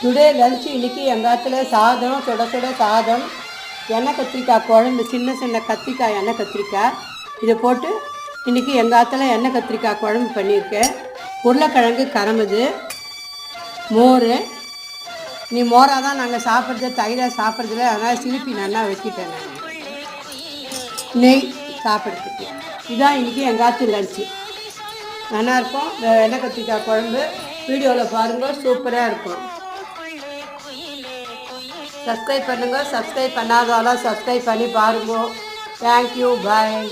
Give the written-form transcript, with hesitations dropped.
Today lunch இன்றைக்கி எங்கள் இடத்துல சாதம், சுட சுட சாதம், எண்ணெய் கத்திரிக்காய் குழம்பு, சின்ன சின்ன கத்திரிக்காய் எண்ணெய் கத்திரிக்காய் இதை போட்டு இன்றைக்கி எங்கள் இடத்துல எண்ணெய் கத்திரிக்காய் குழம்பு பண்ணியிருக்கேன். உருளைக்கிழங்கு கரமுது, மோர். நீ மோராக தான் நாங்கள் சாப்பிட்றது, தயிராக சாப்பிட்றதில்ல, அதனால் சிலிப்பி நல்லா வச்சுட்டேன். நான் நெய் சாப்பிட்றதுக்கு இதுதான் இன்றைக்கி எங்கள் ஆற்று லஞ்சு. நல்லாயிருக்கும். எண்ணெய் கத்திரிக்காய் குழம்பு வீடியோவில் பாருங்கள், சூப்பராக இருக்கும். சப்ஸ்கிரைப் பண்ணுங்கள். சப்ஸ்கிரைப் பண்ணாதவெல்லாம் சப்ஸ்கிரைப் பண்ணி பாருங்கள். தேங்க்யூ, பாய்.